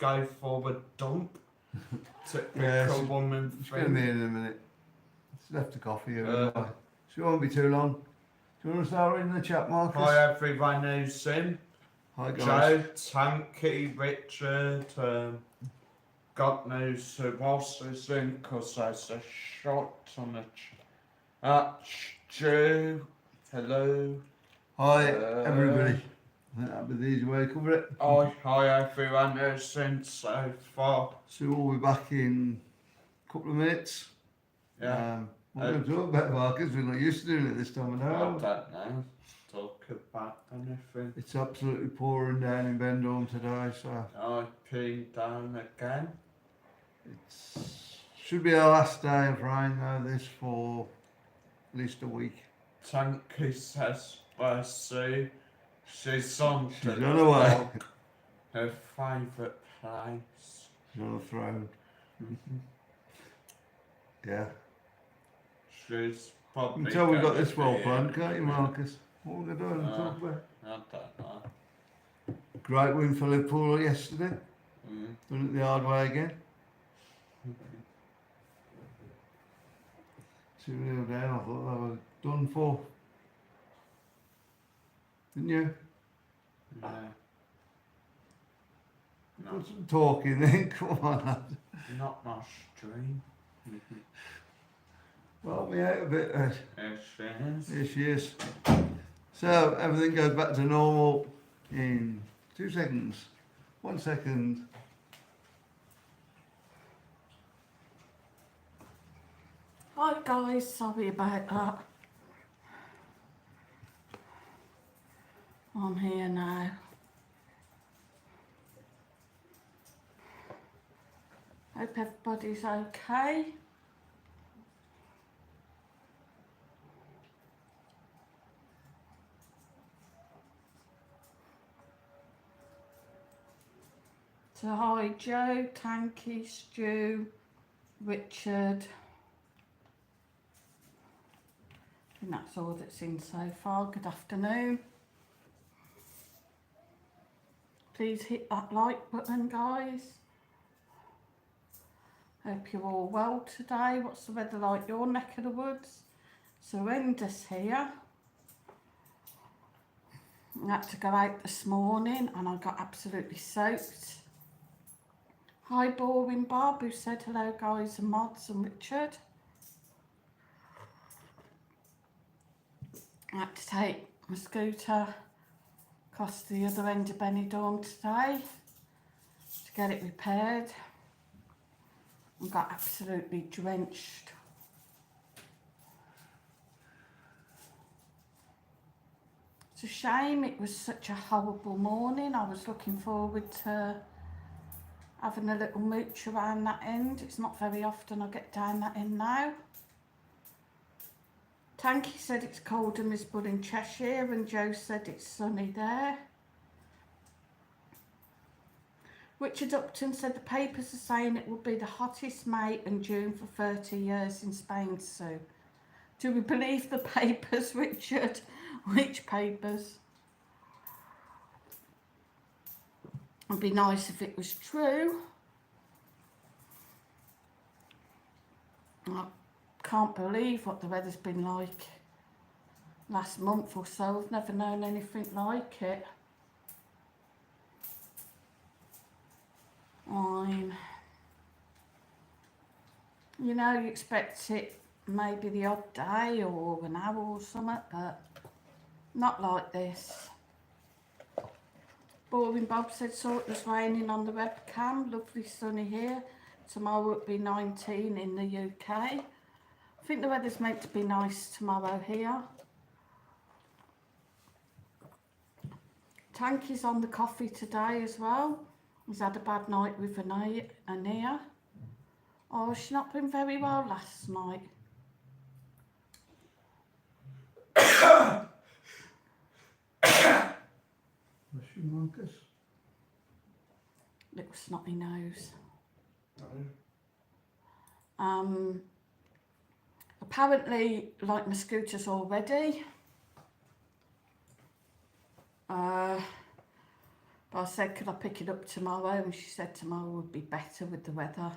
go for a dump. Typical Yeah, woman She's going to thing. be in a minute. She's left the coffee here. She won't be too long. Do you want to start reading the chat, Marcus? Hi everyone who's in. Hi guys. Joe, Tanky, Richard, God knows who else is in because there's a shot on the Stu, hello. Hi everybody. I think that'll be the easy way to cover it. Hi everyone who's in so far. So we'll be back in a couple of minutes. Yeah. What are we going to talk about, Marcus? We're not used to doing it this time of I day. don't know. Talk about anything. It's absolutely pouring down in Benidorm today, so I peed down again. it should be our last day of rain though, this for at least a week. Tanky says, I see. She's on She's on her way. Her favourite place. She's on the throne. Yeah. She's probably. Until we got gonna this well be planned, can't you, in- Marcus? What are we going to do and talk about? I don't know. Great win for Liverpool yesterday. Done it the hard way again. 2-0 down, I thought they were done for. Didn't you? Yeah. Put some talk in then, come on lad. Not my stream. Well, me out a bit. Yes, she is. Here she is. So, everything goes back to normal in 2 seconds. 1 second. Hi guys, sorry about that. I'm here now. Hope everybody's okay. So hi Joe, Tanky, Stu, Richard. I think that's all that's in so far. Good afternoon. Please hit that like button, guys. Hope you're all well today. What's the weather like your neck of the woods? It's horrendous here. I had to go out this morning and I got absolutely soaked. Hi Boring Bob, who said hello guys and mods and Richard. I had to take my scooter across the other end of Benidorm today to get it repaired. I got absolutely drenched. It's a shame it was such a horrible morning. I was looking forward to having a little mooch around that end. It's not very often I get down that end now. Tanky said it's cold and miserable in Cheshire, and Joe said it's sunny there. Richard Upton said the papers are saying it will be the hottest May and June for 30 years in Spain soon. Do we believe the papers, Richard? Which papers? It'd be nice if it was true. I can't believe what the weather's been like last month or so. I've never known anything like it. You know, you expect it maybe the odd day or an hour or something, but not like this. Boring Bob said saw it was raining on the webcam. Lovely sunny here. Tomorrow it'll be 19 in the UK. I think the weather's meant to be nice tomorrow here. Tanky's on the coffee today as well. He's had a bad night with Ania. Oh, she's not been very well last night. What's your Marcus? Little snotty nose. Oh. Apparently, like my scooters already. But I said, could I pick it up tomorrow? And she said tomorrow would be better with the weather.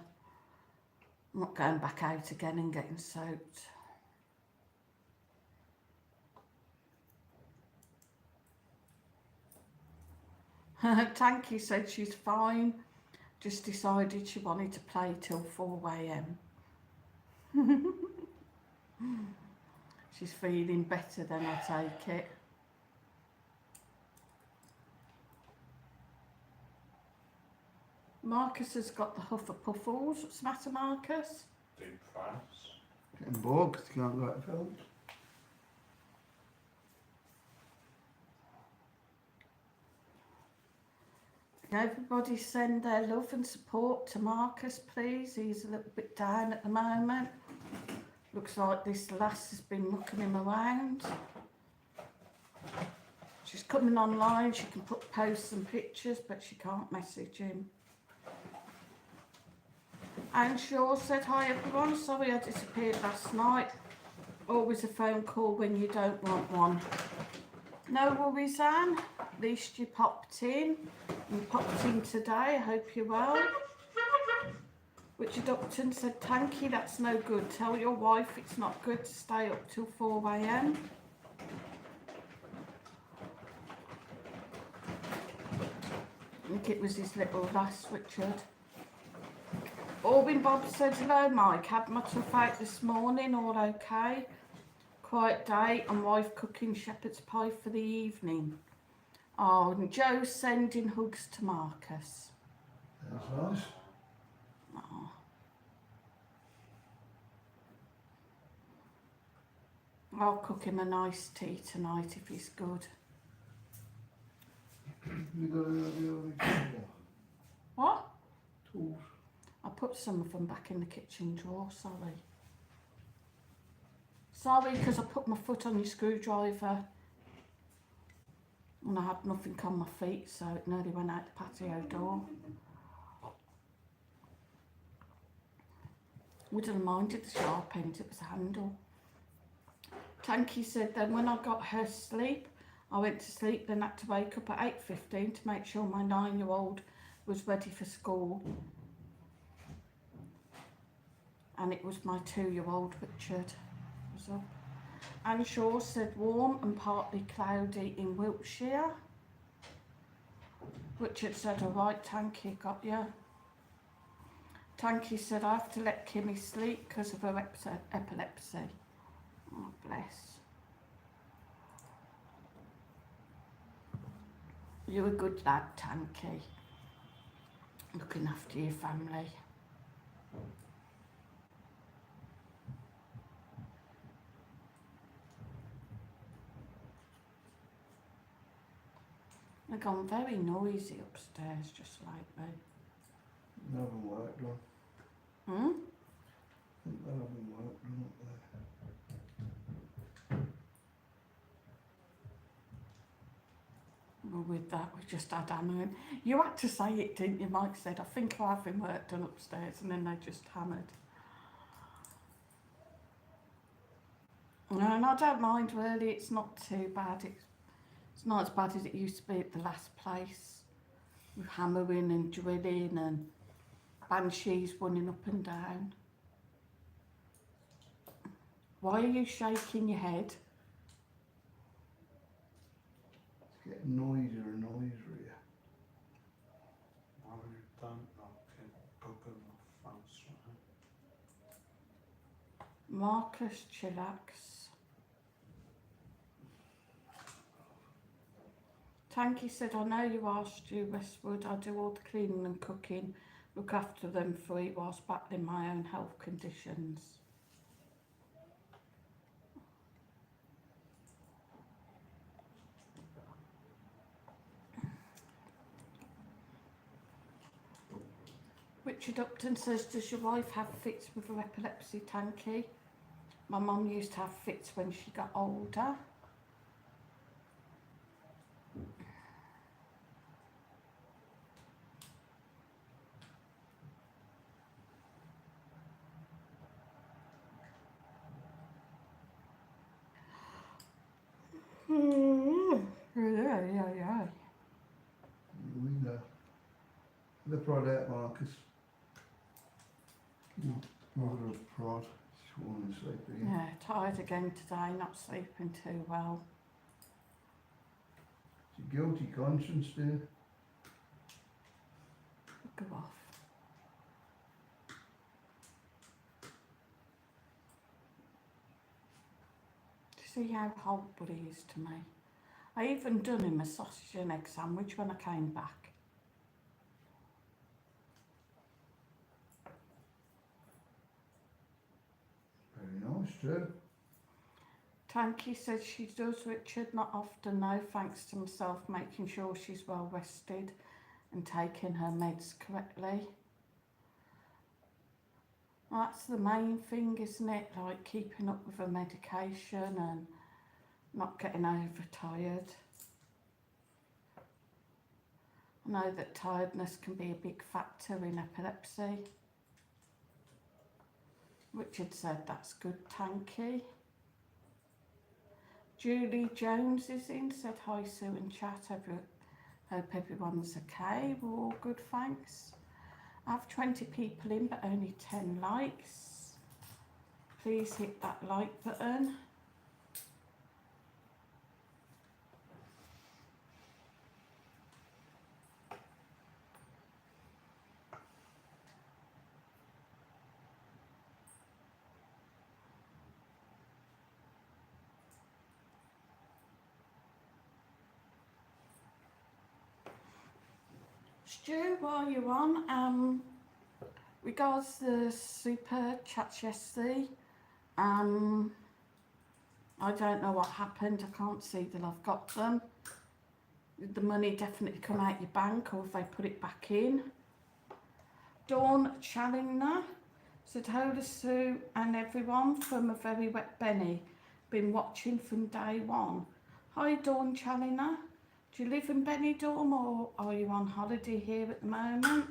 I'm not going back out again and getting soaked. Tanky said she's fine. Just decided she wanted to play till 4 a.m. She's feeling better then, I take it. Marcus has got the Hufflepuffles. What's the matter, Marcus? Depressed. Getting bored 'cause you can't go out to films. Everybody send their love and support to Marcus, please. He's a little bit down at the moment. Looks like this lass has been mucking him around. She's coming online, she can put posts and pictures, but she can't message him. Anne Shaw said, hi everyone, sorry I disappeared last night. Always a phone call when you don't want one. No worries, Anne. At least you popped in. You popped in today. I hope you're well. Richard Upton said, Tanky, that's no good. Tell your wife it's not good to stay up till 4 a.m. I think it was his little lass, Richard. Orbin Bob said, hello, Mike. Had my tough out this morning. All okay? Quiet day and wife cooking shepherd's pie for the evening. Oh, and Joe's sending hugs to Marcus. That's nice. Oh. I'll cook him a nice tea tonight if he's good. You got any other What? tools? I put some of them back in the kitchen drawer, sorry. Sorry, because I put my foot on your screwdriver and I had nothing on my feet, so it nearly went out the patio door. Would have minded the sharp end, it was a handle. Tanky said then when I got her sleep, I went to sleep, then had to wake up at 8:15 to make sure my 9-year-old was ready for school. And it was my 2-year-old Richard was up. Anne Shaw said warm and partly cloudy in Wiltshire. Richard said, all right, Tanky, got you. Tanky said, I have to let Kimmy sleep because of her epilepsy. Oh, bless. You're a good lad, Tanky. Looking after your family. They've gone very noisy upstairs just lately. They haven't worked on. Hmm? I think they haven't worked on up there. Well, with that, we just had Anna in. You had to say it, didn't you? Mike said, I think I've been worked on upstairs, and then they just hammered. No, and I don't mind really, it's not too bad. It's not as bad as it used to be at the last place. With hammering and drilling and banshees running up and down. Why are you shaking your head? It's getting noisier and noisier here. I don't like it. Bugger off, that's right. Marcus, chillax. Tanky said, I know you are Stu Westwood. I do all the cleaning and cooking, look after them free whilst battling my own health conditions. Richard Upton says, does your wife have fits with her epilepsy, Tanky? My mum used to have fits when she got older. Yeah. We the prod out, Marcus. Mother of prod. She's falling asleep again. Yeah, tired again today, not sleeping too well. It's a guilty conscience, dear. Go off. Do you see how horrible he is to me? I even done him a sausage and egg sandwich when I came back. Very nice, too. Tanky says she does, Richard, not often though, thanks to myself making sure she's well rested and taking her meds correctly. Well, that's the main thing, isn't it? Like keeping up with her medication and not getting overtired. I know that tiredness can be a big factor in epilepsy. Richard said that's good, Tanky. Julie Jones is in, said hi Sue and chat. Hope everyone's okay. We're all good, thanks. I have 20 people in but only 10 likes. Please hit that like button. Stu, while you're on, regards the super chats yesterday, I don't know what happened. I can't see that I've got them. Did the money definitely come out your bank or have they put it back in? Dawn Challinger said, hello Sue and everyone from a very wet Benny. Been watching from day one. Hi Dawn Challinger. Do you live in Benidorm or are you on holiday here at the moment?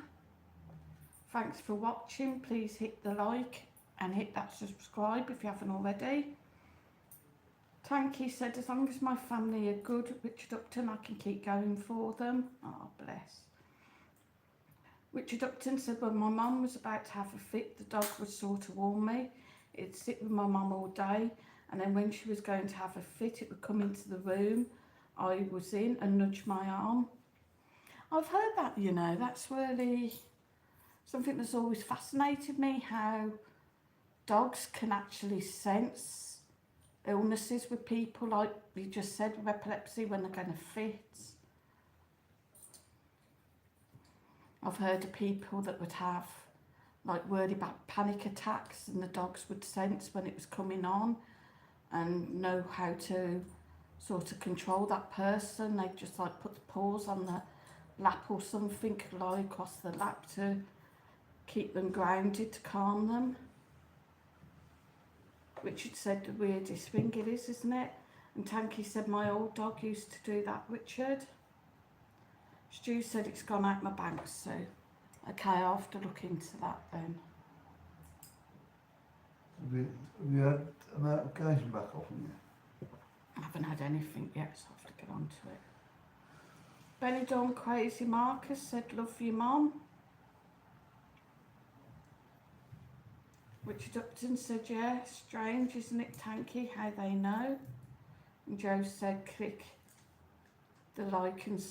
Thanks for watching. Please hit the like and hit that subscribe if you haven't already. Tanky said, as long as my family are good, Richard Upton, I can keep going for them. Oh, bless. Richard Upton said, when my mum was about to have a fit, the dog would sort of warn me. It'd sit with my mum all day, and then when she was going to have a fit, it would come into the room I was in and nudge my arm. I've heard that, you know, that's really something that's always fascinated me, how dogs can actually sense illnesses with people, like you just said, with epilepsy, when they're going to fit. I've heard of people that would have, like, worried about panic attacks, and the dogs would sense when it was coming on and know how to sort of control that person. They'd just like put the paws on the lap or something, lie across the lap to keep them grounded, to calm them. Richard said the weirdest thing it is, isn't it? And Tanky said my old dog used to do that, Richard. Stu said it's gone out my bank, so okay, I'll have to look into that then. Have you had a notification back off from you? I haven't had anything yet, so I'll have to get on to it. Benidorm Crazy Marcus said, love you, Mum. Richard Upton said, yeah, strange, isn't it, Tanky, how they know? And Joe said, click the like and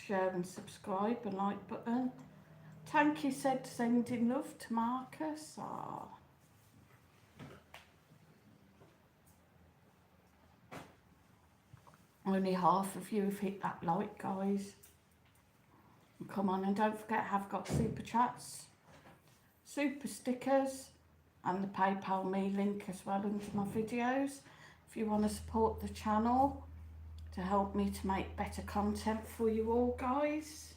share and subscribe and like button. Tanky said, sending love to Marcus. Oh. Only half of you have hit that like, guys. Come on, and don't forget, I've got super chats, super stickers, and the PayPal me link as well into my videos. If you want to support the channel to help me to make better content for you all, guys.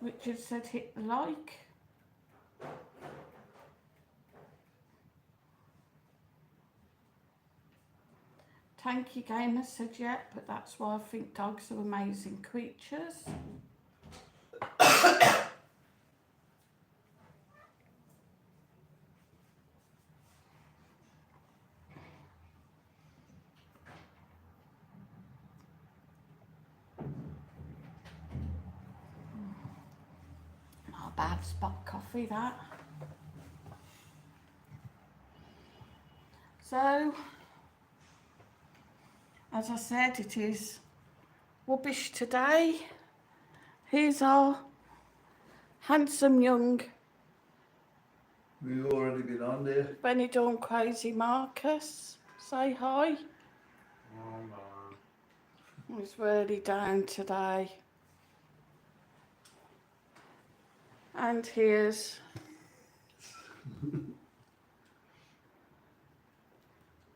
Richard said hit the like. Tanky Gamer said yeah, but that's why I think dogs are amazing creatures. Not a bad spot coffee, that. So, as I said, it is rubbish today. Here's our handsome young We've already been on there. Benidorm crazy Marcus. Say hi. Oh no. He's really down today. And here's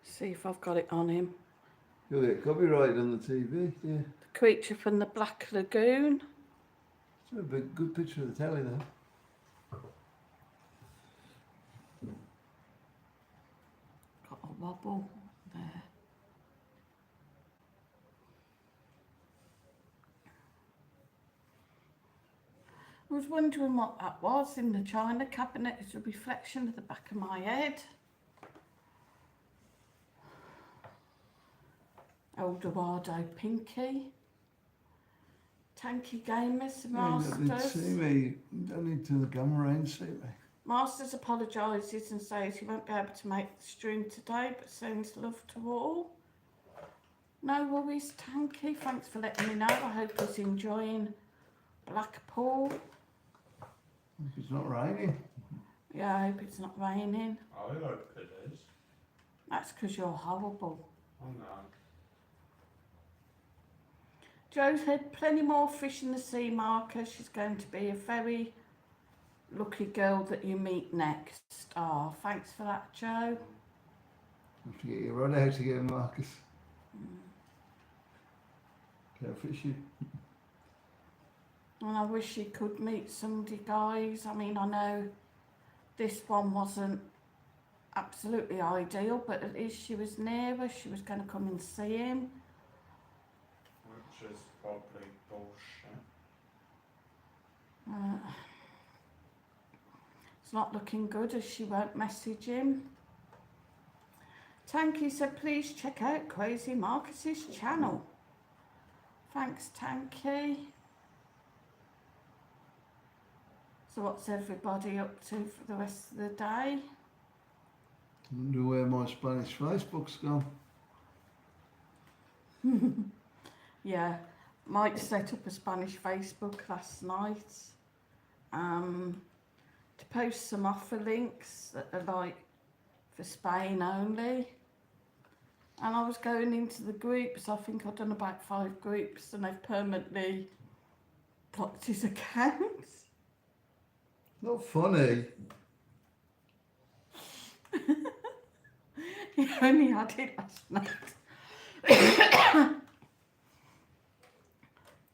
see if I've got it on him. You'll get copyrighted on the TV, yeah. The creature from the Black Lagoon. It's a big, good picture of the telly though. Got a wobble there. I was wondering what that was in the china cabinet. It's a reflection of the back of my head. Eldorado Pinky. Tanky Gamers, You don't need to see Masters. me. You don't need to turn the camera around to see me. Masters apologises and says he won't be able to make the stream today, but sends love to all. No worries, Tanky. Thanks for letting me know. I hope he's enjoying Blackpool. If it's not raining. Yeah, I hope it's not raining. I hope it is. That's because you're horrible. Oh no. Joe's had plenty more fish in the sea, Marcus. She's going to be a very lucky girl that you meet next. Oh, thanks for that, Joe. Have to get your rod out again, Marcus. Go fishing. And I wish you could meet somebody, guys. I mean, I know this one wasn't absolutely ideal, but at least she was near us. She was going to come and see him. Which is probably bullshit. It's not looking good as she won't message him. Tanky said, please check out Crazy Marcus's channel. Thanks, Tanky. So what's everybody up to for the rest of the day? I wonder where my Spanish Facebook's gone. Yeah, Mike set up a Spanish Facebook last night to post some offer links that are like for Spain only. And I was going into the groups. I think I've done about 5 groups and they've permanently blocked his account. Not funny. He only had it last night.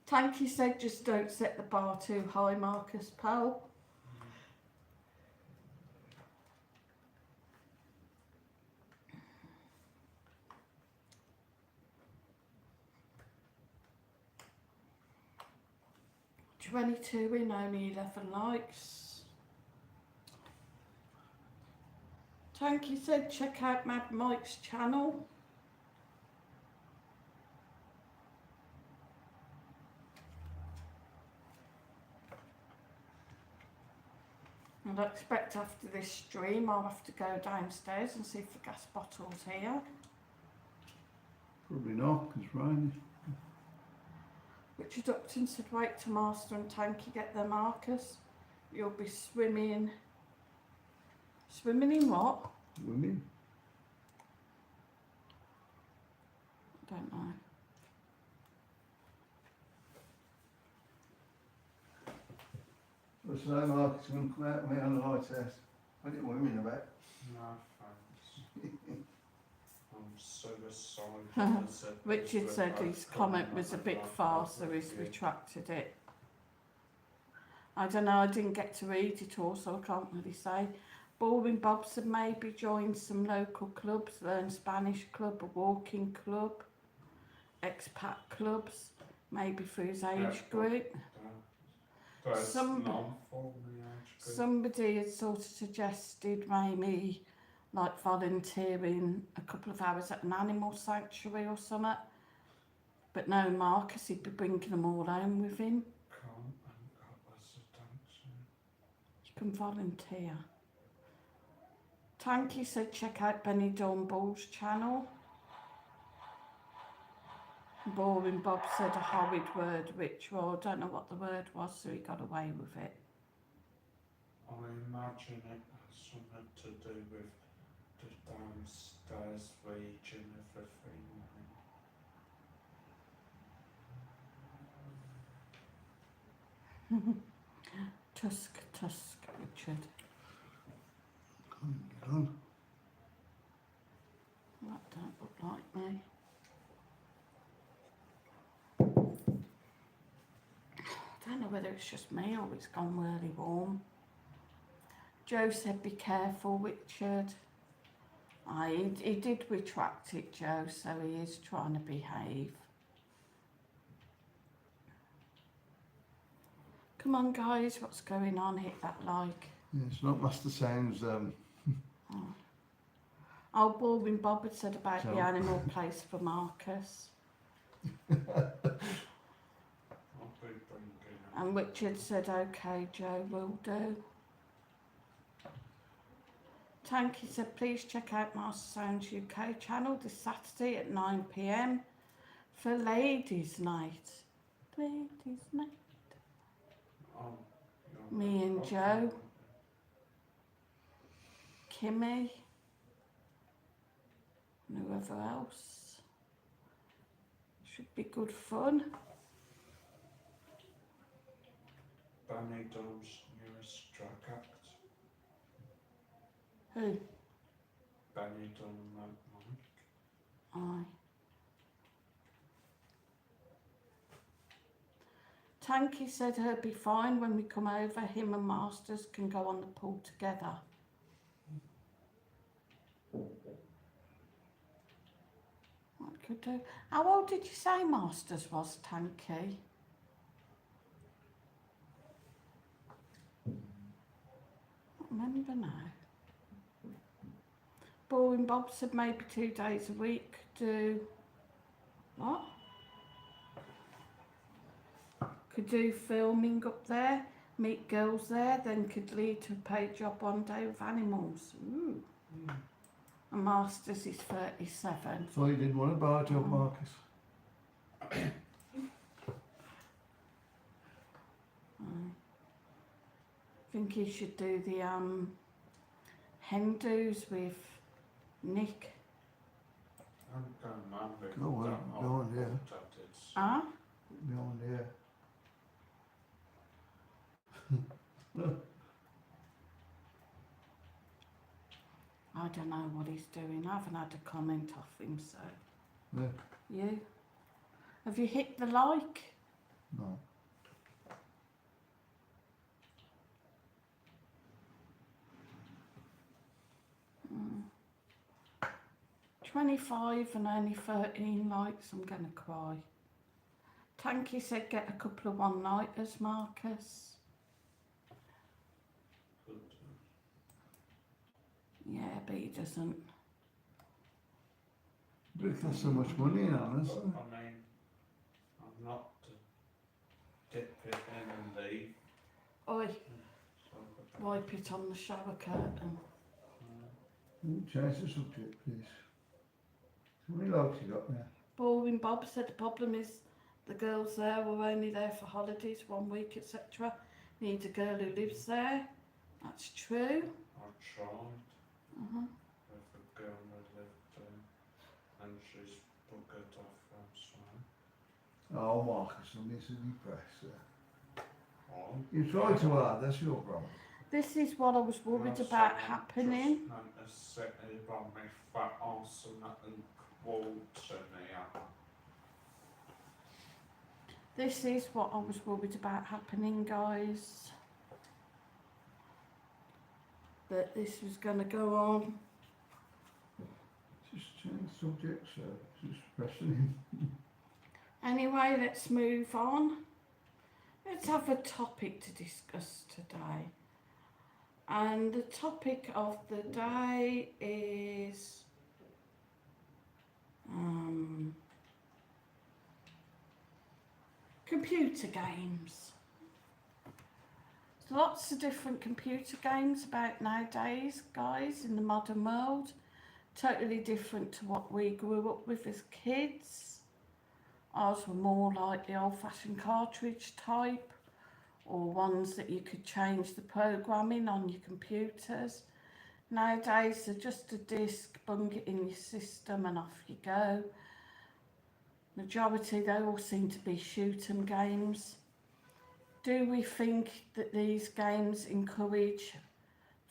Tanky said, just don't set the bar too high, Marcus Powell. $22 in, only 11 likes. Tanky said, check out Mad Mike's channel. And I expect after this stream I'll have to go downstairs and see if the gas bottle's here. Probably not, because it's raining. Richard Upton said, wait till Master and Tanky get their Marcus. You'll be swimming. Swimming in what? Women. I don't know. What's that, Marcus? You want to come out with me on the light test? What are you women about? No thanks. I'm suicidal. Richard said his comment was a bit far, so he's retracted it. I don't know, I didn't get to read it all, so I can't really say. Boring Bob said maybe join some local clubs, learn Spanish club, a walking club, expat clubs, maybe for his age group. Somebody had sort of suggested maybe like volunteering a couple of hours at an animal sanctuary or something. But no, Marcus, he'd be bringing them all home with him. can volunteer. Tanky said check out Benidorm Ball's channel. Boring Bob said a horrid word, which, well, I don't know what the word was, so he got away with it. I imagine it has something to do with the downstairs region of the thing. Tusk, Richard. Get on. That don't look like me. I don't know whether it's just me or it's gone really warm. Joe said be careful, Richard. He did retract it, Joe, so he is trying to behave. Come on, guys, what's going on? Hit that like. Yeah, it's not Master Sounds. Oh, Boring Bob had said about the So- animal place for Marcus. I'll be bringing it. And Richard said, okay, Joe, will do. Tanky said, please check out Master Sounds UK channel this Saturday at 9 p.m. for Ladies' Night. Ladies' Night. Oh, Me and Joe. Kimmy. And whoever else. Should be good fun. Benidorm's newest drag act. Who? Benidorm Mike. Aye. Tanky said he'll be fine when we come over. Him and Masters can go on the pool together. What could do? How old did you say Masters was, Tanky? I don't remember now. Boring Bob said maybe 2 days a week. Do what? Could do filming up there, meet girls there, then could lead to a paid job one day with animals. Ooh. And Masters is 37. So you didn't want a bar job, Marcus? I think he should do the hen do's with Nick. I'm going mad with Go on, that. go on, yeah. Ah? No idea. I don't know what he's doing. I haven't had a comment off him, so. No. You? Have you hit the like? No. Mm. 25 and only 13 likes, I'm gonna cry. Tanky said get a couple of one-nighters, Marcus. Yeah, but he doesn't. But it costs so much money in on us. I mean, I'm not to dip it in and leave. Oi, So, wipe it on the shower curtain. Change the subject, please. How many logs you got there? Boring Bob said the problem is the girls there were only there for holidays, 1 week, etc. Needs a girl who lives there. That's true. I tried Uh-huh. with a girl that lived and she's buggered off elsewhere. Oh, Marcus, I'm missing press there. Oh, You tried too hard, that's your problem. This is what I was worried about happening. Just meant to sit here on my fat arse and quote to me. This is what I was worried about happening, guys. That this was going to go on. Just change the subject, sir. Just pressing him. Anyway, let's move on. Let's have a topic to discuss today. And the topic of the day is computer games. Lots of different computer games about nowadays, guys, in the modern world. Totally different to what we grew up with as kids. Ours were more like the old-fashioned cartridge type, or ones that you could change the programming on your computers. Nowadays, they're just a disc, bung it in your system and off you go. Majority, they all seem to be shoot 'em games. Do we think that these games encourage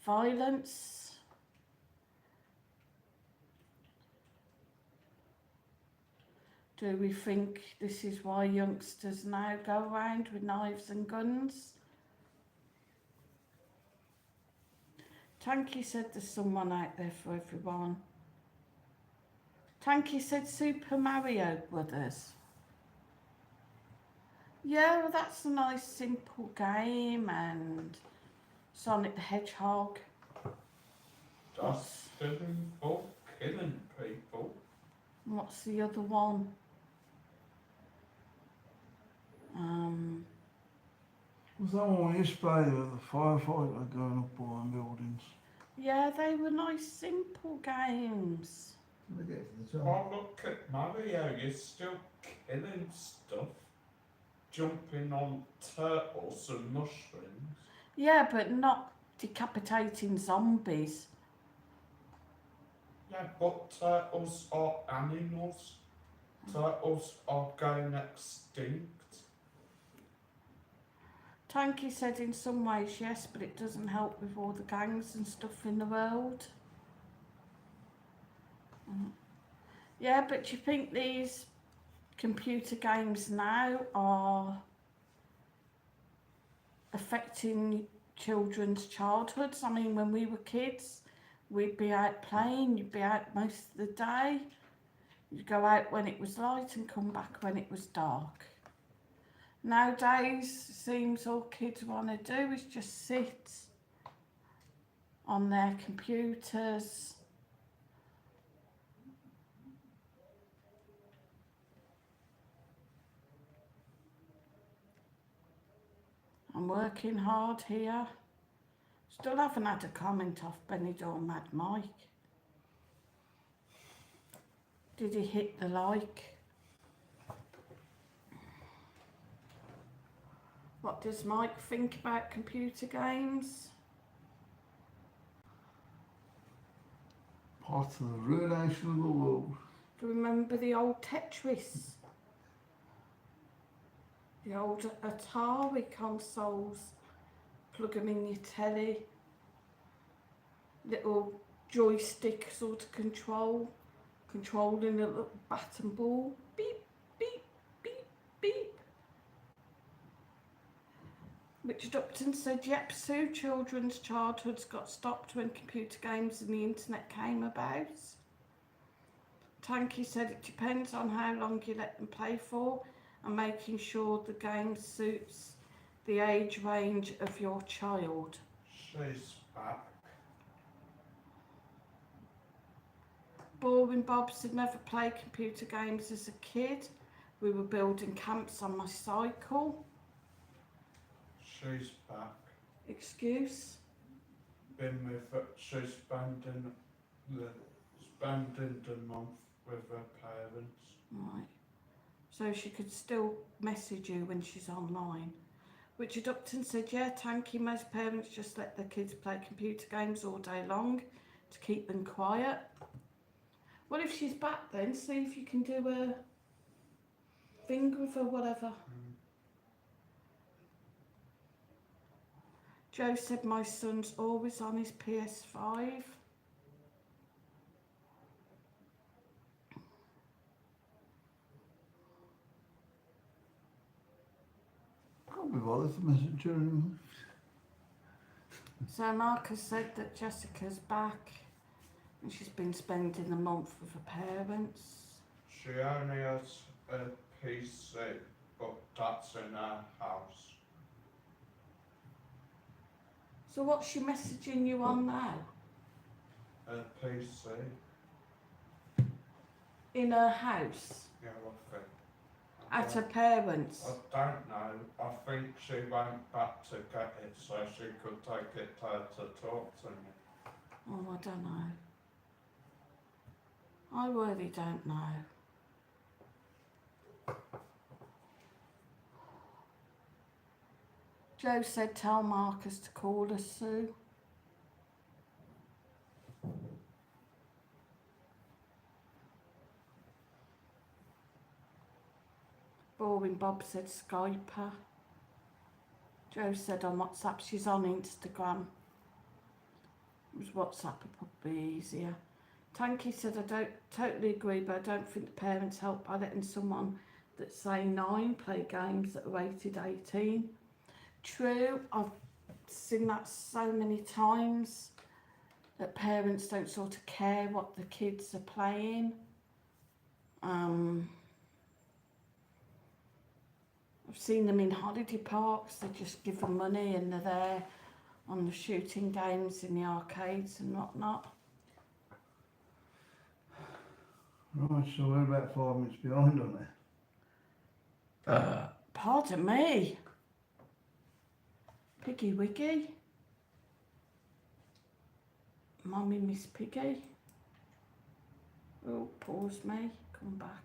violence? Do we think this is why youngsters now go around with knives and guns? Tanky said there's someone out there for everyone. Tanky said Super Mario Brothers. Yeah, well, that's a nice simple game, and Sonic the Hedgehog. That's still involved killing people. What's the other one? Was that one you spray with the firefighter going up behind buildings? Yeah, they were nice simple games. Did they get to the Oh, look at Mario, you're still killing stuff. Jumping on turtles and mushrooms. Yeah, but not decapitating zombies. Yeah, but turtles are animals. Turtles are going extinct. Tanky said in some ways yes, but it doesn't help with all the gangs and stuff in the world. Yeah, but do you think these computer games now are affecting children's childhoods? I mean, when we were kids, we'd be out playing, you'd be out most of the day. You'd go out when it was light and come back when it was dark. Nowadays, it seems all kids want to do is just sit on their computers. I'm working hard here. Still haven't had a comment off Benidorm Mad Mike. Did he hit the like? What does Mike think about computer games? part of the ruination of the world? Do you remember the old Tetris? The old Atari consoles? Plug them in your telly. Little joystick sort of controlling a little bat and ball. Beep, beep, beep, beep. Richard Upton said, yep, Sue, children's childhoods got stopped when computer games and the internet came about. Tanky said it depends on how long you let them play for and making sure the game suits the age range of your child. She's back. Boring Bob said, never played computer games as a kid. We were building camps on my cycle. She's back. Excuse? Been with her. She's spending the month with her parents. Right. So she could still message you when she's online. Richard Upton said, yeah, Tanky, most parents just let their kids play computer games all day long to keep them quiet. Well, if she's back then, see if you can do a thing with her, whatever. Joe said, my son's always on his PS5. Can't be bothered to message her anymore. So Marcus said that Jessica's back and she's been spending the month with her parents. She only has a PC, but that's in her house. So what's she messaging you on now? Her PC. In her house? Yeah, I think. At her parents. I don't know. I think she went back to get it so she could take it to her to talk to me. Oh, I don't know. I really don't know. Joe said tell Marcus to call her, Sue. Boring Bob said Skype her. Joe said on WhatsApp she's on Instagram. It was WhatsApp would probably be easier. Tanky said I don't totally agree, but I don't think the parents help by letting someone that's say 9 play games that are rated 18. True, I've seen that so many times that parents don't sort of care what the kids are playing. I've seen them in holiday parks, they just give them money and they're there on the shooting games in the arcades and whatnot. Right, so we're about 5 minutes behind on it. Pardon me. Piggy Wiggy. Mummy Miss Piggy. Oh, pause me. Come back.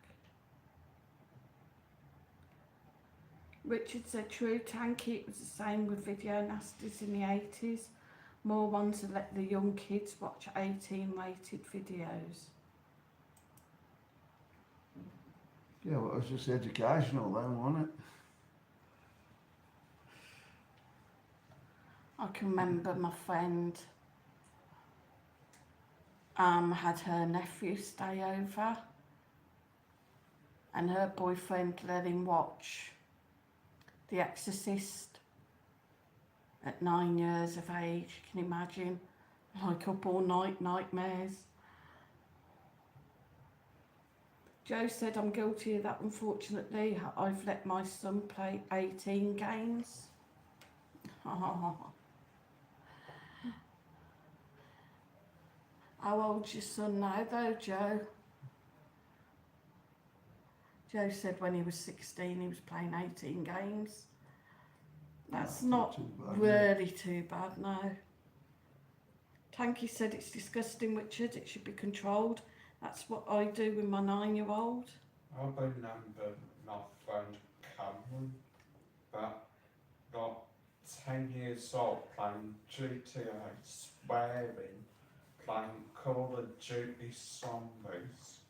Richard said true, Tanky, it was the same with video nasties in the 80s. More ones that let the young kids watch 18 rated videos. Yeah, well, it was just educational then, wasn't it? I can remember my friend had her nephew stay over and her boyfriend let him watch The Exorcist at 9 years of age. Can you imagine? Like up all night nightmares. Joe said I'm guilty of that, unfortunately. I've let my son play 18 games. How old's your son now though, Joe? Joe said when he was 16 he was playing 18 games. That's not too bad, really too bad, no. Tanky said it's disgusting, Richard, it should be controlled. That's what I do with my 9-year-old. I remember my friend Cameron that got 10 years old playing GTA, swearing, playing Call of Duty zombies.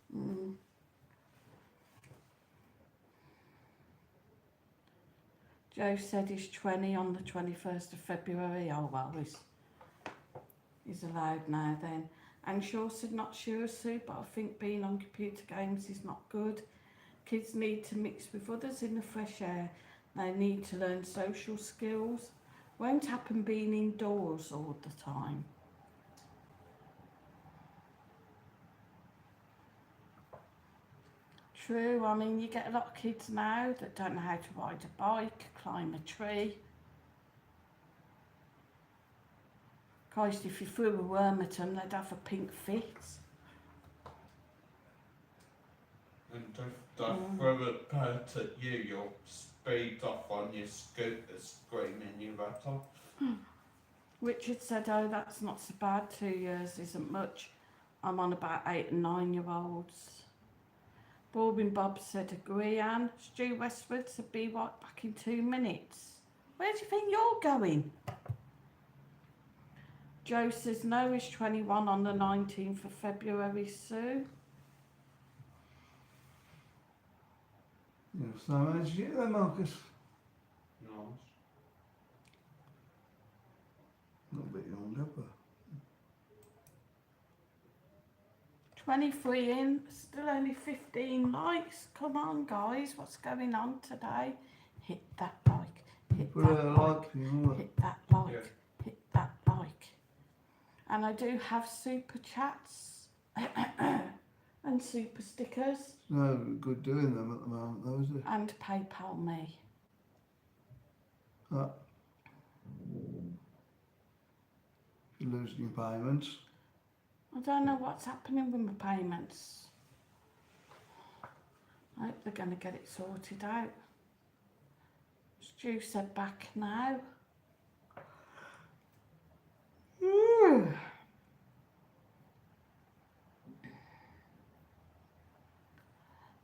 Joe said he's 20 on the 21st of February. Oh well, he's allowed now then. And Shaw said not sure, Sue, but I think being on computer games is not good. Kids need to mix with others in the fresh air. They need to learn social skills. Won't happen being indoors all the time. True, I mean, you get a lot of kids now that don't know how to ride a bike, climb a tree. Christ, if you threw a worm at them, they'd have a pink fit. And if they throw a pet at you, you'll speed off on your scooter screaming your head off. Richard said, oh, that's not so bad. 2 years isn't much. I'm on about 8 and 9-year-olds. Borbin Bob said, agree, Anne. Stu Westwood said, be right back in 2 minutes. Where do you think you're going? Joe says, no, he's 21 on the 19th of February, Sue. Yeah, so age you then, Marcus? No. Not a bit younger, but 23 in, still only 15 likes. Come on, guys, what's going on today? Hit that like, hit put that a like, like, you know. hit that like, Yeah. hit that like. And I do have super chats and super stickers No good doing them at the moment, though, is it? and PayPal me. You're losing your payments. I don't know what's happening with my payments. I hope they're going to get it sorted out. Stu said back now.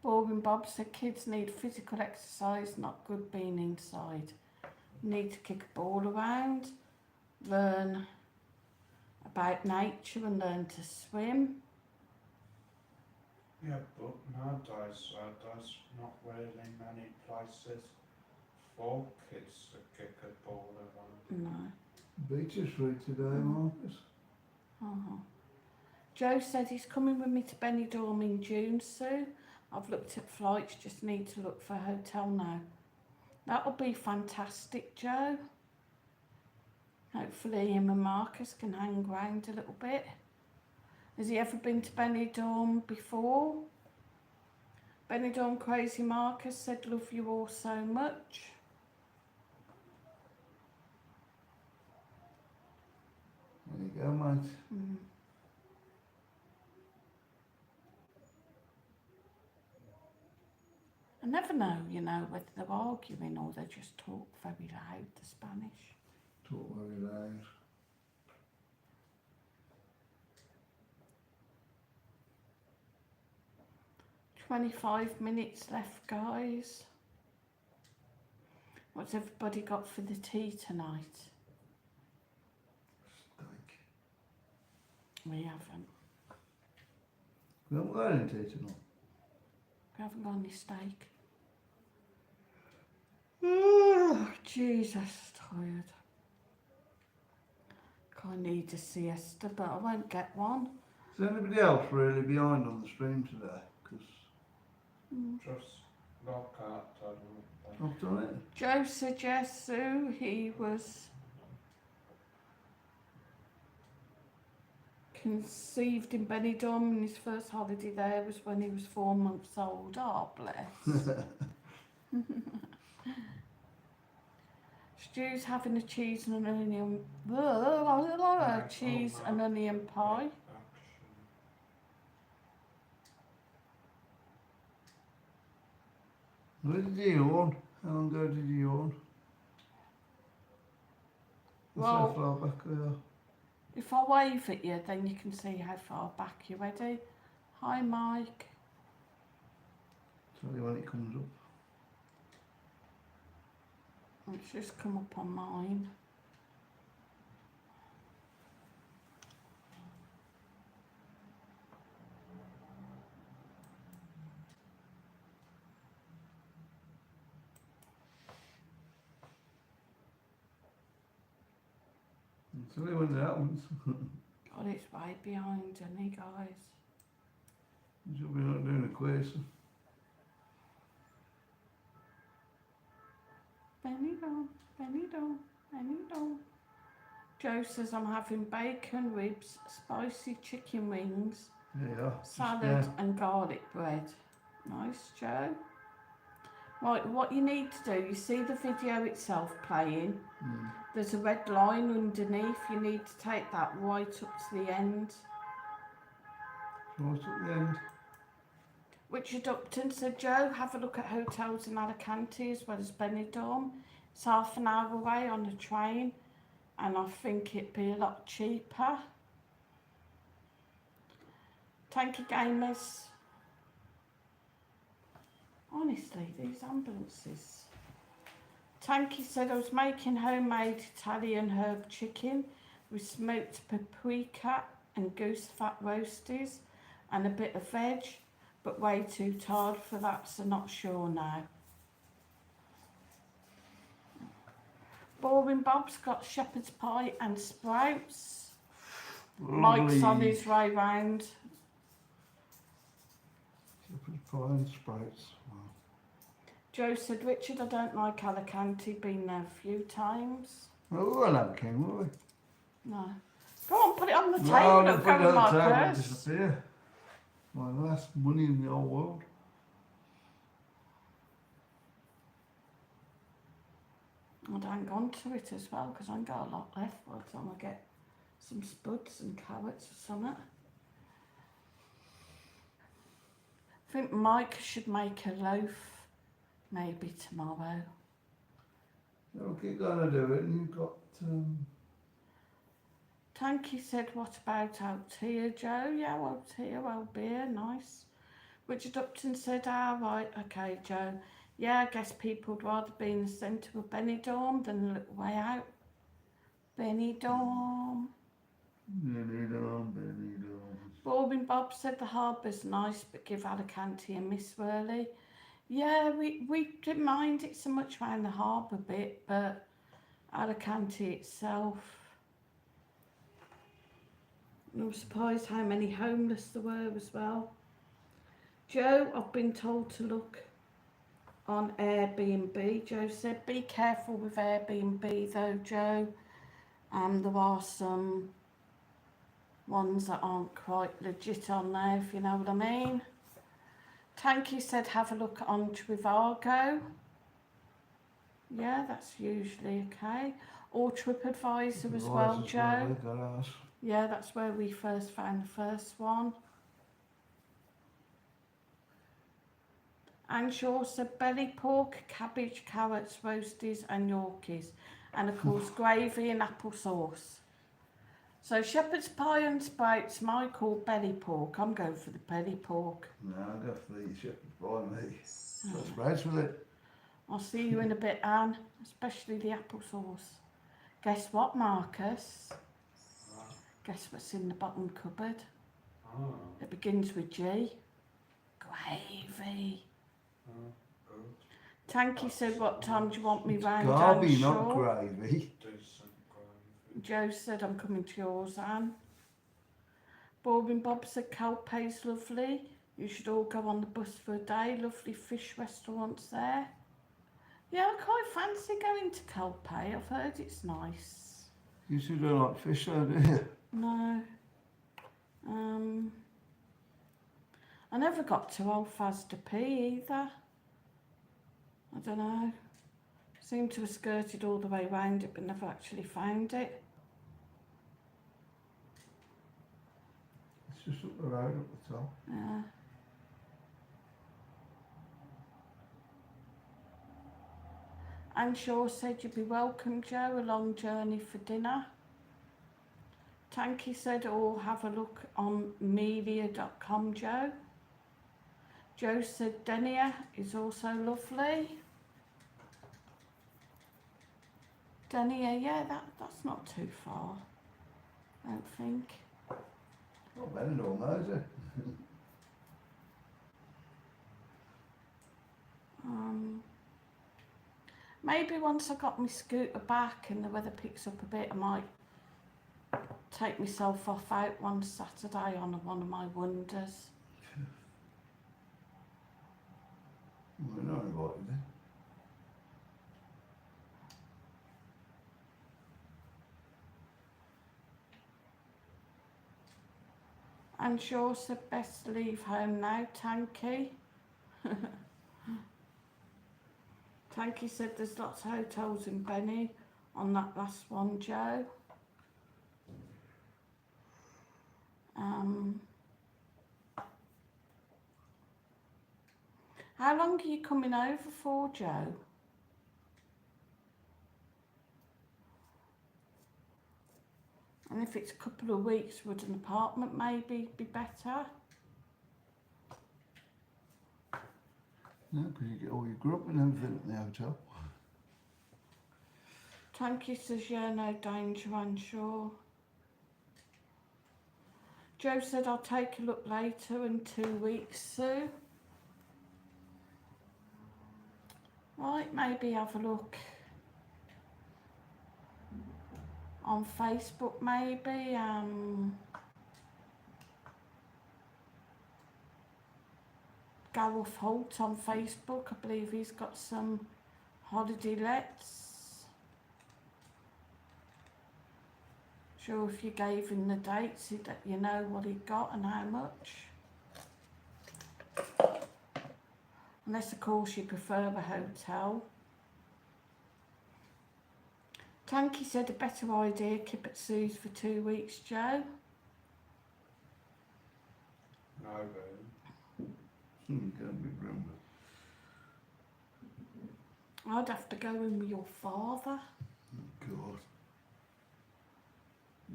Bob and Bob said kids need physical exercise, not good being inside. Need to kick a ball around, learn about nature and learn to swim. Yeah, but nowadays there's not really many places for kids to kick a ball around. No. Beach is free today, Marcus. Uh-huh. Joe said he's coming with me to Benidorm in June, Sue. I've looked at flights, just need to look for a hotel now. That'll be fantastic, Joe. Hopefully him and Marcus can hang around a little bit. Has he ever been to Benidorm before? Benidorm Crazy Marcus said, love you all so much. There you go, mate. I never know, you know, whether they're arguing or they just talk very loud, the Spanish. Talk very loud. "25 minutes left, guys. What's everybody got for the tea tonight?" Steak. We haven't. We haven't got any tea tonight. We haven't got any steak. Oh, Jesus, tired. I need a siesta, but I won't get one. Is anybody else really behind on the stream today? Because Just look at them. I've done it. Joe suggests Sue, he was conceived in Benidorm and his first holiday there was when he was 4 months old. Oh, bless. Stu's having a cheese and an onion, cheese and onion pie. Where did you yawn? How long ago did you yawn? Well- So far back there. If I wave at you, then you can see how far back you're ready. Hi, Mike. Tell you when it comes up. It's just come up on mine. Tell you when it happens. God, it's way behind, isn't he, guys? You should be not doing a quiz. Benidorm, Benidorm, Benidorm. Joe says I'm having bacon, ribs, spicy chicken wings, Yeah. salad and garlic bread. Nice, Joe. Right, what you need to do, you see the video itself playing. There's a red line underneath. You need to take that right up to the end. Right at the end. Richard Upton said, Joe, have a look at hotels in Alicante as well as Benidorm. It's half an hour away on the train and I think it'd be a lot cheaper. Thank you, gamers. Honestly, these ambulances. Tanky said I was making homemade Italian herb chicken with smoked paprika and goose fat roasties and a bit of veg, but way too tired for that, so not sure now. Boring Bob's got shepherd's pie and sprouts. Mike's on his way round. Shepherd's pie and sprouts. Wow. Joe said, Richard, I don't like Alicante, been there a few times. Oh, we'll have a king, will we? No. Go on, put it on the table, No, it'll put go it in on my the table and purse. disappear. My last money in the whole world. I'd hang on to it as well, because I ain't got a lot left by the time I get some spuds and carrots or something. I think Mike should make a loaf maybe tomorrow. They'll keep going to do it, and you've got. Tanky said, what about out here, Joe? Yeah, out here, well, beer, nice. Richard Upton said, right, okay, Joe. Yeah, I guess people would rather be in the centre of Benidorm than a little way out. Benidorm. Benidorm. Bobbin Bob said the harbour's nice, but give Alicante a miss, really. Yeah, we didn't mind it so much around the harbour bit, but Alicante itself. I was surprised how many homeless there were as well. Joe, I've been told to look on Airbnb. Joe said, be careful with Airbnb though, Joe. There are some ones that aren't quite legit on there, if you know what I mean. Tanky said, have a look on Trivago. Yeah, that's usually okay. Or TripAdvisor as well, Joe. Yeah, that's where we first found the first one. And Shaw said belly pork, cabbage, carrots, roasties and Yorkies. And of course gravy and apple sauce. So shepherd's pie and sprouts, Michael, belly pork. I'm going for the belly pork. No, I'll go for the shepherd's pie, mate. Got sprouts with it. I'll see you in a bit, Anne, especially the apple sauce. Guess what, Marcus? Guess what's in the bottom cupboard? Oh. It begins with G. Gravy. Tanky said, what time do you want me round, Garby, Anne not Shaw? gravy. Decent gravy. Joe said, I'm coming to yours, Anne. Bobbin Bob said, Calpe's lovely. You should all go on the bus for a day. Lovely fish restaurants there. Yeah, I quite fancy going to Calpe. I've heard it's nice. You two don't like fish, though, do you? No. I never got to Alfaz de P either. I don't know. Seemed to have skirted all the way round it, but never actually found it. It's just up the road up the top. Yeah. Anne Shaw said you'd be welcome, Joe, a long journey for dinner. Tanky said, oh, have a look on media.com, Joe. Joe said Denia is also lovely. Denia, yeah, that's not too far, I don't think. Not Benidorm, though, is it? Maybe once I got my scooter back and the weather picks up a bit, I might take myself off out one Saturday on one of my wonders. We're not invited then. And Shaw said best leave home now, Tanky. Tanky said there's lots of hotels in Benny on that last one, Joe. How long are you coming over for, Joe? And if it's a couple of weeks, would an apartment maybe be better? No, because you get all your grub and everything at the hotel. Tanky says, yeah, no danger, I'm sure. Joe said, I'll take a look later in 2 weeks, Sue. Right, maybe have a look on Facebook, maybe. Gareth Holt on Facebook, I believe he's got some holiday lets. Sure, if you gave him the dates, he'd let you know what he got and how much. Unless, of course, you prefer a hotel. Tanky said a better idea, keep at Sue's for 2 weeks, Joe. No, babe. Can't be remembered. I'd have to go in with your father. God.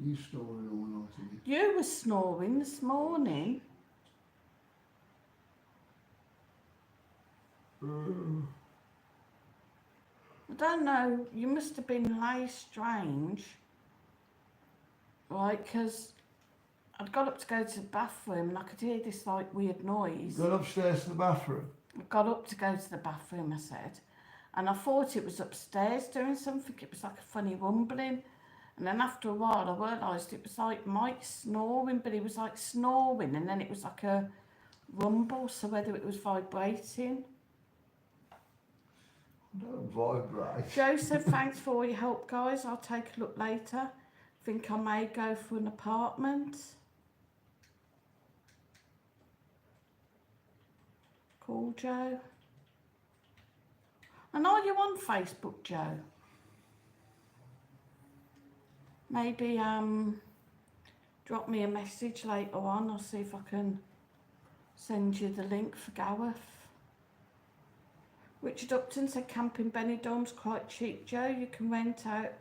You snoring all night, are You were snoring this morning. you? I don't know, you must have been lay strange. Right, because I'd got up to go to the bathroom and I could hear this like weird noise. Gone upstairs to the bathroom. I got up to go to the bathroom, I said, and I thought it was upstairs doing something. It was like a funny rumbling. And then after a while, I realised it was like Mike snoring, but he was like snoring, and then it was like a rumble, so whether it was vibrating. Don't vibrate. Joe said, thanks for all your help, guys. I'll take a look later. Think I may go for an apartment. Cool, Joe. And are you on Facebook, Joe? Maybe drop me a message later on. I'll see if I can send you the link for Gareth. Richard Upton said camping Benidorm's quite cheap, Joe. You can rent out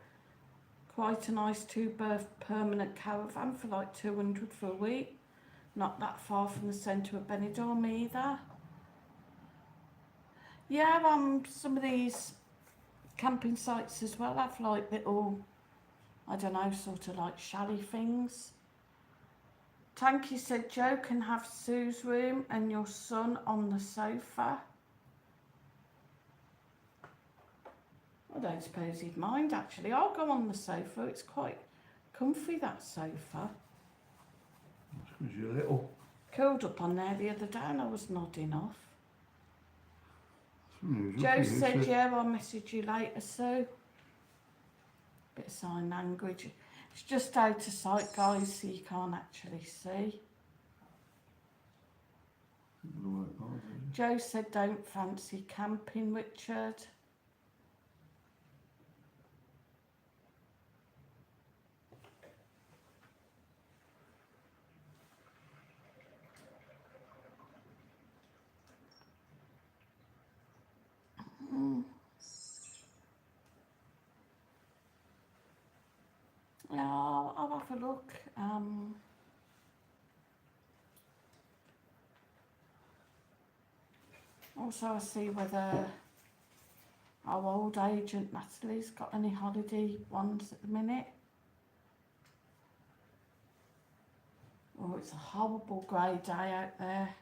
quite a nice 2-berth permanent caravan for like 200 for a week. Not that far from the centre of Benidorm either. Yeah, some of these camping sites as well have like little, I don't know, sort of like chalet things. Tanky said Joe can have Sue's room and your son on the sofa. I don't suppose he'd mind actually. I'll go on the sofa. It's quite comfy, that sofa. That's because you're little. Curled up on there the other day and I was nodding off. Unusual Joe for you, said, so- yeah, I'll message you later, Sue. Bit of sign language. It's just out of sight, guys, so you can't actually see. Joe said, don't fancy camping, Richard. Yeah, I'll have a look. Also, I'll see whether our old agent Natalie's got any holiday ones at the minute. Oh, it's a horrible grey day out there.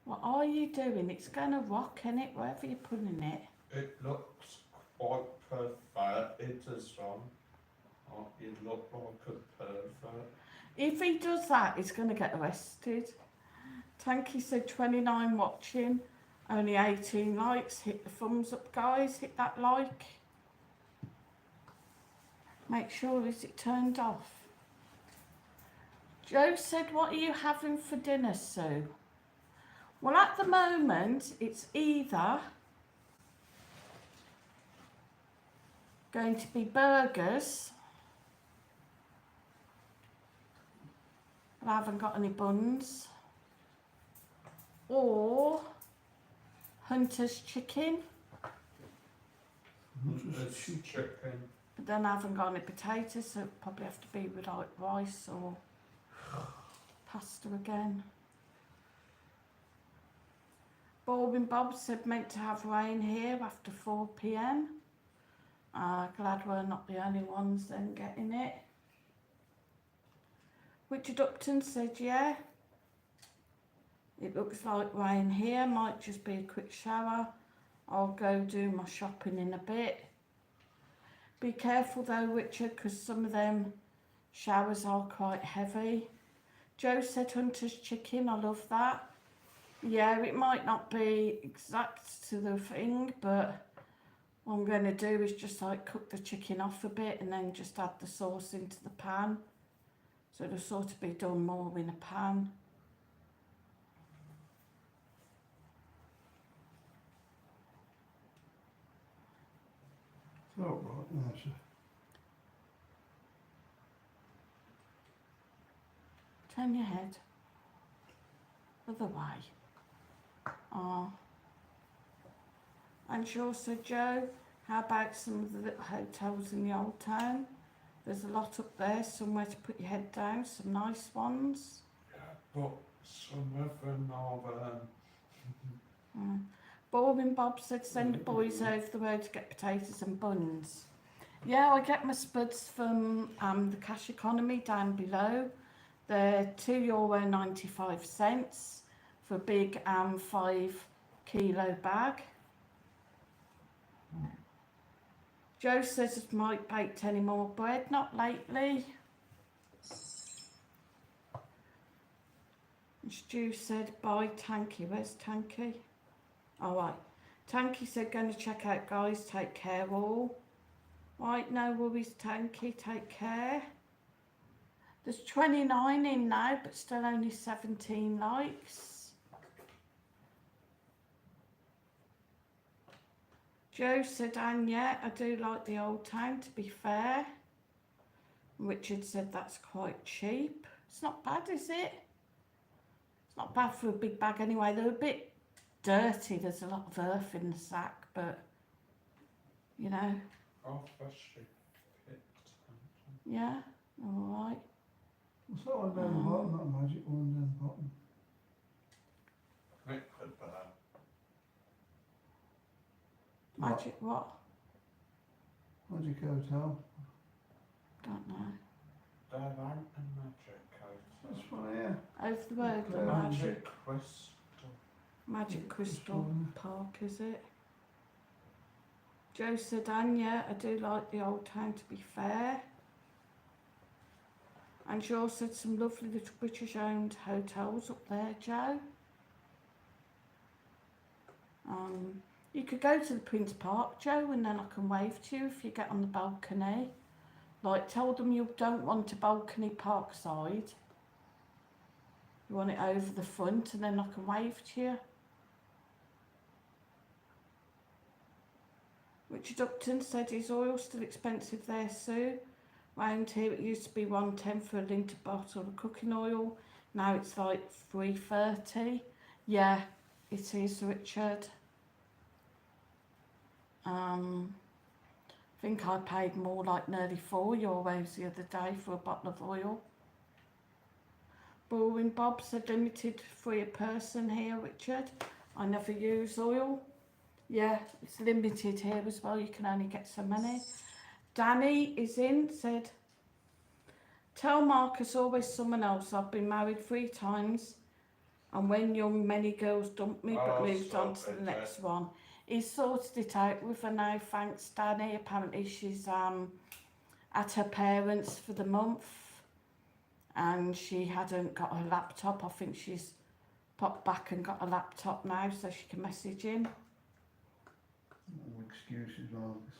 What are you doing? It's going to rock, innit, wherever you're putting it. It looks quite perfect. It is on. Oh, you look like a perfect. If he does that, he's going to get arrested. Tanky said 29 watching, only 18 likes. Hit the thumbs up, guys. Hit that like. Make sure is it turned off. Joe said, what are you having for dinner, Sue? Well, at the moment, it's either going to be burgers. But I haven't got any buns. Or Hunter's chicken. It's chicken. But then I haven't got any potatoes, so it'll probably have to be with like rice or pasta again. Bobbin Bob said meant to have rain here after 4 p.m. Glad we're not the only ones then getting it. Richard Upton said, yeah, it looks like rain here, might just be a quick shower. I'll go do my shopping in a bit. Be careful though, Richard, because some of them showers are quite heavy. Joe said Hunter's chicken, I love that. Yeah, it might not be exact to the thing, but what I'm going to do is just like cook the chicken off a bit and then just add the sauce into the pan. So it'll sort of be done more in a pan. It's all right now, sir. Turn your head. Other way. Oh. And she also, Joe, how about some of the little hotels in the old town? There's a lot up there, somewhere to put your head down, some nice ones. Yeah, but some of them are, Bob and Bob said send the boys over the road to get potatoes and buns. Yeah, I get my spuds from the cash economy down below. They're €2.95 for a big 5 kilo bag. Joe says it might baked any more bread, not lately. Stu said bye Tanky. Where's Tanky? All right. Tanky said going to check out guys, take care all. Right, no worries Tanky, take care. There's 29 in now, but still only 17 likes. Joe said, and yeah, I do like the old town, to be fair. Richard said that's quite cheap. It's not bad, is it? It's not bad for a big bag anyway. They're a bit dirty. There's a lot of earth in the sack, but, you know. oh, freshly picked. Yeah, all right. What's that one down the bottom? That magic one down the bottom. Liquid bear. Magic what? Magic Hotel. Don't know. There ain't a magic This hotel. one here. Over the road, the Yeah. Magic, Crystal. Magic Crystal one. Park, is it? Joe said, and yeah, I do like the old town, to be fair. And she also said some lovely little British owned hotels up there, Joe. You could go to the Prince Park, Joe, and then I can wave to you if you get on the balcony. Like, tell them you don't want a balcony park side. You want it over the front, and then I can wave to you. Richard Upton said, is oil still expensive there, Sue? Round here it used to be $1.10 for a litre bottle of cooking oil. Now it's like $3.30. Yeah, it is, Richard. I think I paid more, like nearly €4 the other day for a bottle of oil. Boring Bob said limited for a person here, Richard. I never use oil. Yeah, it's limited here as well. You can only get so many. Danny is in, said, tell Marcus always someone else. I've been married 3 times, and when young, many girls dumped me, but Oh, moved on to stop the it, next one. He's sorted it out with her now, thanks Danny. Apparently she's at her parents' for the month, and she hadn't got her laptop. I think she's popped back and got a laptop now so she can message in. No excuses, Marcus.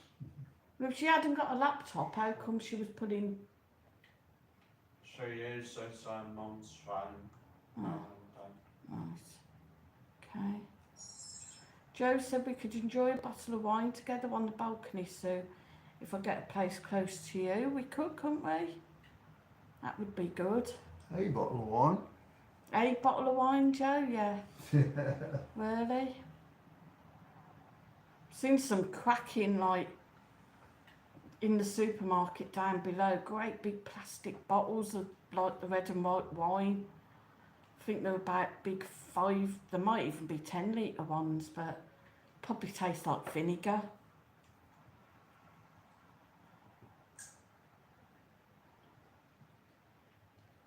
Well, if she hadn't got a laptop, how come she was putting... She uses her mum's phone. Oh, right. Okay. Joe said we could enjoy a bottle of wine together on the balcony, so if I get a place close to you, we could, couldn't we? That would be good. A bottle of wine. A bottle of wine, Joe? Yeah. Really? Seen some cracking, like, in the supermarket down below. Great big plastic bottles of, like, the red and white wine. I think they're about big 5, there might even be 10 litre ones, but probably taste like vinegar.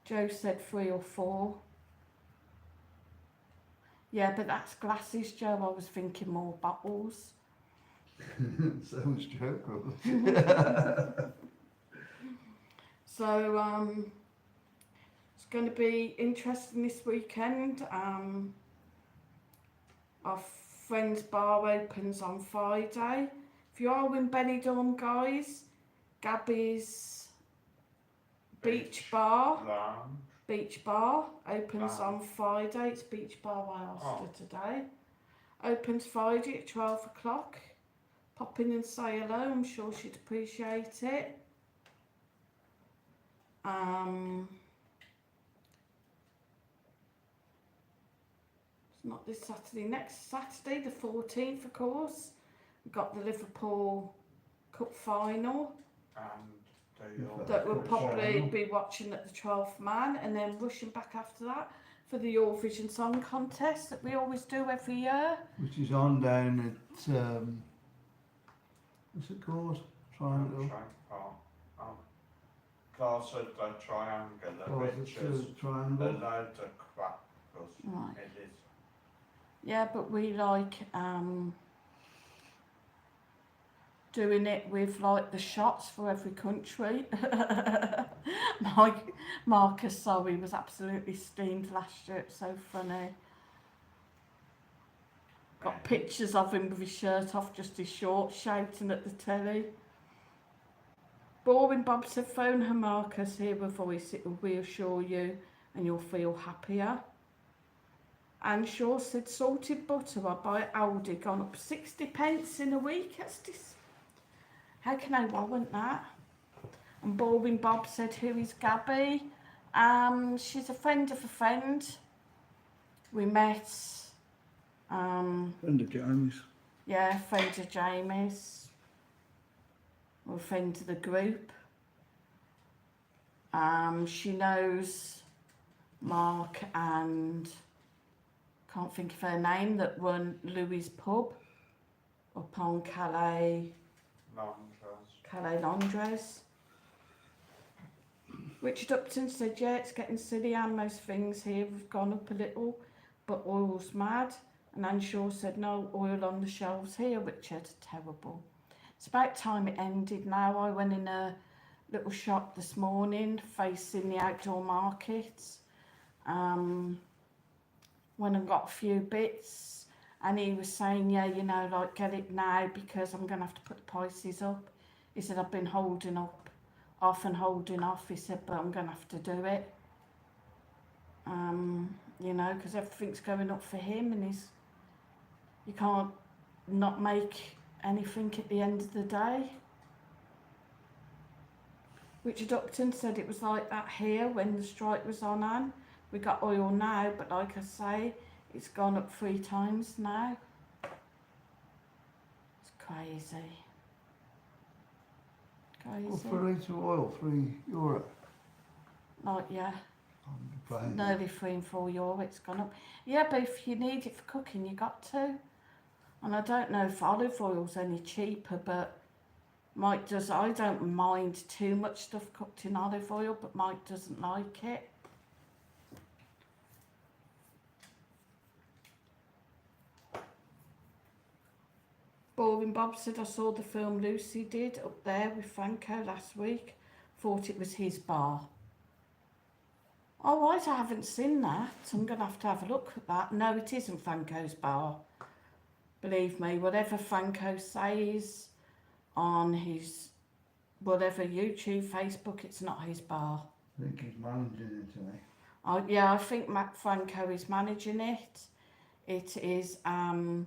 Joe said 3 or 4. Yeah, but that's glasses, Joe. I was thinking more bottles. So was Joe, probably. So, it's going to be interesting this weekend. Our friend's bar opens on Friday. If you are in Benidorm, guys, Gabby's Beach Bar opens on Friday. It's Beach Bar by Ulster today. Opens Friday at 12 o'clock. Pop in and say hello. I'm sure she'd appreciate it. not this Saturday, next Saturday, the 14th, of course. We've got the Liverpool Cup final And that we'll Cup probably final. be watching at the 12th man, and then rushing back after that for the Eurovision Song Contest that we always do every year. Which is on down at, what's it called? Triangle. Class of the triangle, Oh, which it's is a a triangle. load of crap, because Right. it is. Yeah, but we like doing it with like the shots for every country. Marcus, sorry, was absolutely steamed last year. It's so funny. Got pictures of him with his shirt off, just his shorts, shouting at the telly. Boring Bob said, phone her, Marcus, hear her voice, it will reassure you and you'll feel happier. And Shaw said, salted butter I buy at Aldi, gone up 60 pence in a week. That's just, how can I warrant that? And Boring Bob said, who is Gabby? She's a friend of a friend. We met, Friend of Jamie's. yeah, friend of Jamie's. We're a friend of the group. She knows Mark and can't think of her name that run Louis' pub up on Calais Laundress. Richard Upton said, yeah, it's getting silly and most things here have gone up a little, but oil's mad. And Anne Shaw said, no oil on the shelves here, Richard, terrible. It's about time it ended now. I went in a little shop this morning facing the outdoor markets. Went and got a few bits, and he was saying, yeah, you know, like, get it now because I'm going to have to put the prices up. He said, I've been holding off and holding off. He said, but I'm going to have to do it. You know, because everything's going up for him, and you can't not make anything at the end of the day. Richard Upton said it was like that here when the strike was on, Anne. We got oil now, but like I say, it's gone up 3 times now. It's crazy. Well, for a litre of oil, €3. Like, yeah, Fine. nearly €3 and €4 it's gone up. Yeah, but if you need it for cooking, you got to. And I don't know if olive oil's any cheaper, but Mike does. I don't mind too much stuff cooked in olive oil, but Mike doesn't like it. Boring Bob said, I saw the film Lucy did up there with Franco last week. Thought it was his bar. Oh, right, I haven't seen that. I'm going to have a look at that. No, it isn't Franco's bar. Believe me, whatever Franco says on his whatever YouTube, Facebook, it's not his bar. I think he's managing it today. Oh, yeah, I think Matt Franco is managing it. It is Mad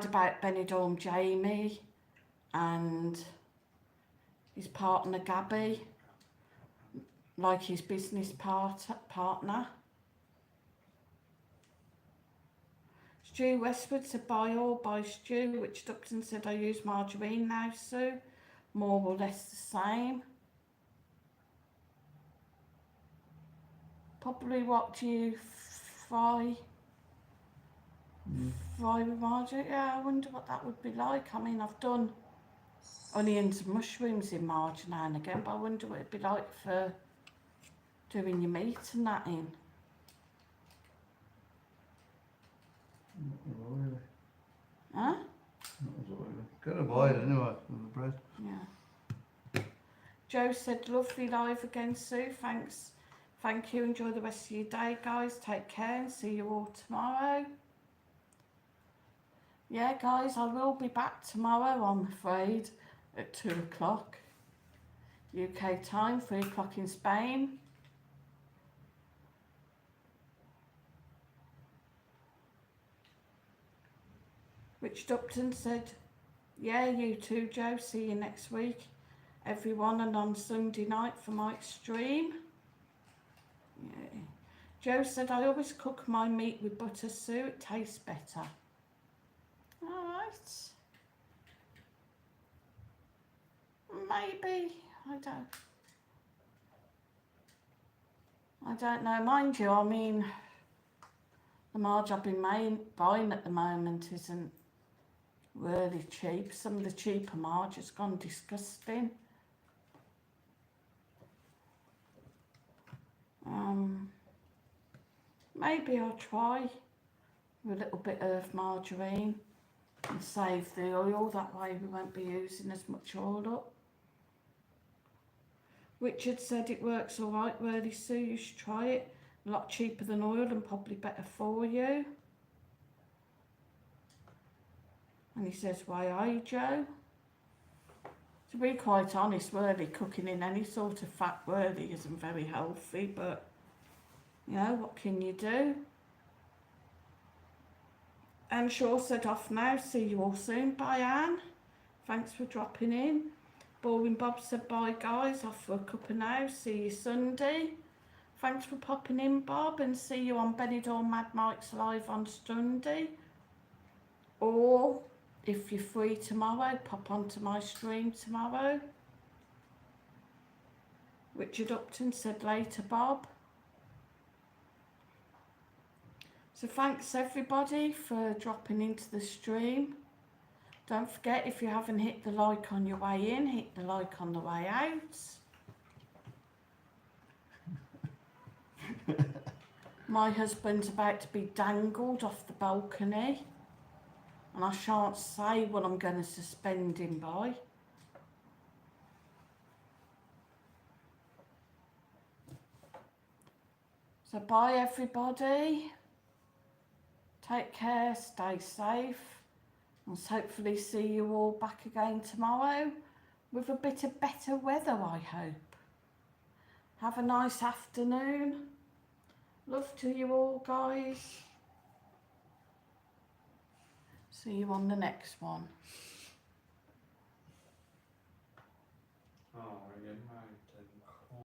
About Benidorm Jamie and his partner Gabby, like his business partner. Stu Westwood said, buy all, buy Stu. Richard Upton said, I use margarine now, Sue. More or less the same. Probably what do you fry? Fry with margarine? Yeah, I wonder what that would be like. I mean, I've done onions and mushrooms in margarine now and again, but I wonder what it'd be like for doing your meat and that in. Not as oily. Huh? Not as oily. Gonna buy it anyway from the bread. Yeah. Joe said, lovely live again, Sue. Thanks. Thank you. Enjoy the rest of your day, guys. Take care and see you all tomorrow. Yeah, guys, I will be back tomorrow, I'm afraid, at 2 o'clock. UK time, 3 o'clock in Spain. Richard Upton said, yeah, you too, Joe. See you next week, everyone, and on Sunday night for Mike's stream. Yeah. Joe said, I always cook my meat with butter, Sue. It tastes better. All right. Maybe. I don't know. Mind you, I mean, the marge I've been buying at the moment isn't really cheap. Some of the cheaper marge has gone disgusting. Maybe I'll try with a little bit of margarine and save the oil. That way we won't be using as much oil up. Richard said it works all right, really, Sue. You should try it. A lot cheaper than oil and probably better for you. And he says, why are you, Joe? To be quite honest, really, cooking in any sort of fat really isn't very healthy, but, you know, what can you do? And Shaw said off now. See you all soon. Bye, Anne. Thanks for dropping in. Boring Bob said bye, guys. Off for a cuppa now. See you Sunday. Thanks for popping in, Bob, and see you on Benidorm Mad Mike's live on Sunday. Or if you're free tomorrow, pop onto my stream tomorrow. Richard Upton said later, Bob. So thanks everybody for dropping into the stream. Don't forget, if you haven't hit the like on your way in, hit the like on the way out. My husband's about to be dangled off the balcony, and I shan't say what I'm going to suspend him by. So bye everybody. Take care, stay safe, and hopefully see you all back again tomorrow with a bit of better weather, I hope. Have a nice afternoon. Love to you all, guys. See you on the next one. Oh, again, mate.